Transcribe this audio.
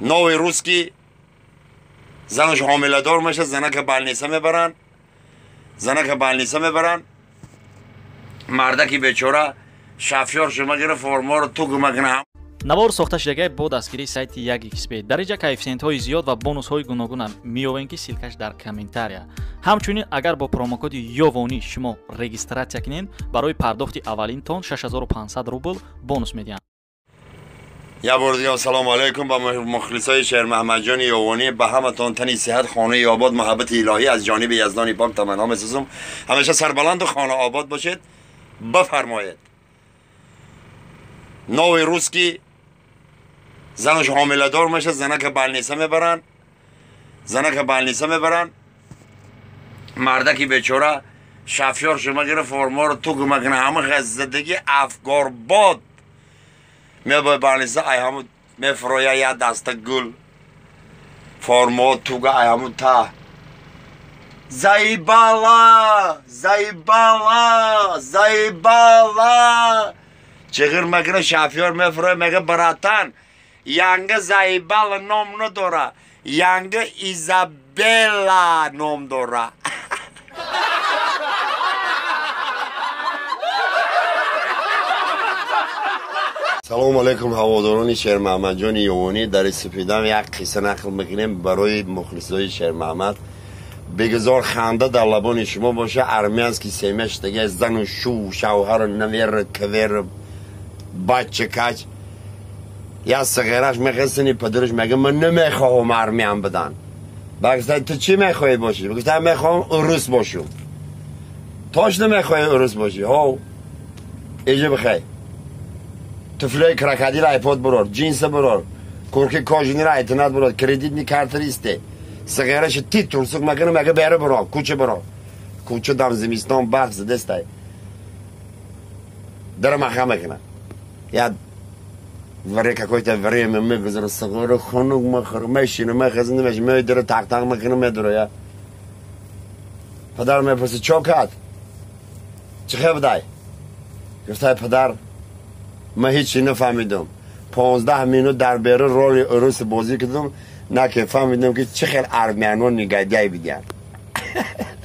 نوع روسکی زنش حامله دار میشه، زنه که بالنیسه میبرن، مرده که بیچاره شفیار شما گره فرما رو تو گمکنه. навор сохта шудагии бо дастгирии сайти Yagxp дар инҷа коэффициентҳои зиёд ва бонусҳои гуногуна меёбем ки силкаш дар комментария. ҳамчунин агар бо промокоди ёвонӣ шумо регистратсия кунед, барои пардохти аввалинтон 6500 рубл бонус медиҳанд. یا بار دیگه سلام علیکم با مخلصای شهر محمدجان یوانی، به همتون تنی صحت، خانه آباد، محبت الهی از جانب یزدان پاک تمنا می‌سوزم. همیشه سربلند و خانه آباد باشید. بفرمایید. نوع روسکی زنش حامله دار میشه، زنه که بالنیسه میبرن، مرده که بیچاره شفیار شما گره فرما رو تو گمکنه، همه غزدگی افگارباد میبای بالنیسه ای همون میفرویه یا دسته گل فرما توگه ای همون تا زایبالا چغیر مگره شفیار میفرویه میگه براتن ینگه زایبالا نام نداره، ینگه ایزابلا نام داره. سلام علیکم هواداران شهر محمدجان یوانی. در سپیدم یک قصه نقل میکنیم برای مخلصای شهر محمد. بگذار خنده در لبان شما باشه. ارمیانس که سیمش دیگه زن و شوهر نویر کویر بچه کچ یا سغیرش میخستنی پدرش میگه من نمیخواهم ارمیان بدن. بگذار تو چی میخوایی باشی؟ بگذار میخواهم عروس باشم. تاش نمیخوایی عروس باشی ها ایجا بخوای تفلای کرکدی را ایپاد برار، جینس برار، کورکی کاجونی را ایتنات برار، کردیت نی کارتر ایسته، سگرش تی ترسک مکنه مگه بیاره برار، کوچه برار، کوچه دم زمستان برف زده استای، در مخه مکنه، یا وری که کویت وری میگذاره سگره خانوق مخور، میشینه میخزنده میشه میداره تق تق مکنه میداره یا، پدر میپرسه چه کرد؟ چه خیلی بدای؟ گفته پدر من هیچی نفهمیدم. 15 مینوت در بیره رول عروس بازی کردم، نه که فهمیدم که چه خیلی ارمیانان نگهدیه بیدین.